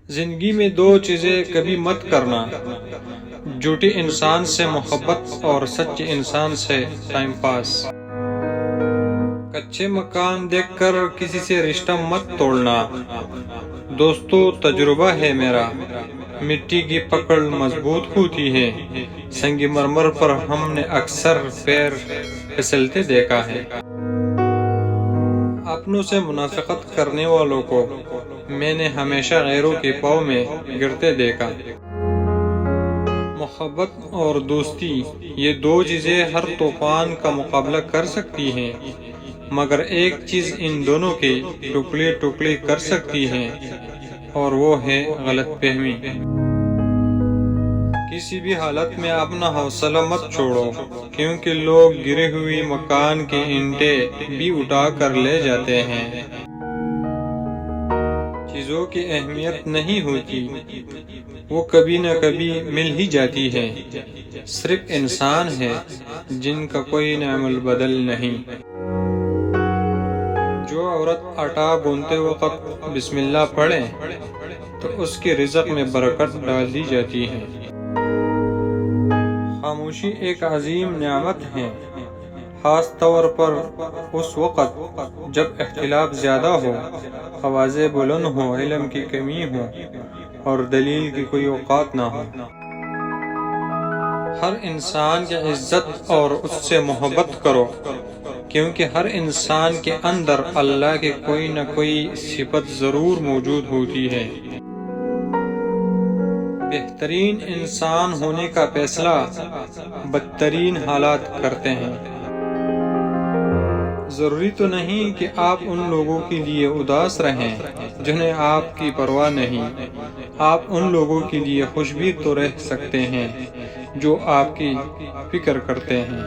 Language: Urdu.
زندگی میں دو چیزیں کبھی مت کرنا: جھوٹے انسان سے محبت اور سچے انسان سے ٹائم پاس۔ کچے مکان دیکھ کر کسی سے رشتہ مت توڑنا۔ دوستو، تجربہ ہے میرا، مٹی کی پکڑ مضبوط ہوتی ہے، سنگ مرمر پر ہم نے اکثر پیر پھسلتے دیکھا ہے۔ اپنوں سے منافقت کرنے والوں کو میں نے ہمیشہ غیروں کے پاؤں میں گرتے دیکھا۔ محبت اور دوستی، یہ دو چیزیں ہر طوفان کا مقابلہ کر سکتی ہیں، مگر ایک چیز ان دونوں کے ٹکڑے ٹکڑے کر سکتی ہے، اور وہ ہے غلط فہمی۔ کسی بھی حالت میں اپنا حوصلہ مت چھوڑو، کیونکہ لوگ گرے ہوئے مکان کے اینٹیں بھی اٹھا کر لے جاتے ہیں۔ چیزوں کی اہمیت نہیں ہوتی، وہ کبھی نہ کبھی مل ہی جاتی ہے۔ صرف انسان ہے جن کا کوئی نعم البدل نہیں۔ جو عورت آٹا گوندتے وقت بسم اللہ پڑھے تو اس کے رزق میں برکت ڈال دی جاتی ہے۔ خاموشی ایک عظیم نعمت ہے، خاص طور پر اس وقت جب اختلاف زیادہ ہو، آوازیں بلند ہوں، علم کی کمی ہو اور دلیل کی کوئی اوقات نہ ہو۔ ہر انسان کی عزت اور اس سے محبت کرو، کیونکہ ہر انسان کے اندر اللہ کی کوئی نہ کوئی صفت ضرور موجود ہوتی ہے۔ بہترین انسان ہونے کا فیصلہ بدترین حالات کرتے ہیں۔ ضروری تو نہیں کہ آپ ان لوگوں کے لیے اداس رہیں جنہیں آپ کی پرواہ نہیں۔ آپ ان لوگوں کے لیے خوش بھی تو رہ سکتے ہیں جو آپ کی فکر کرتے ہیں۔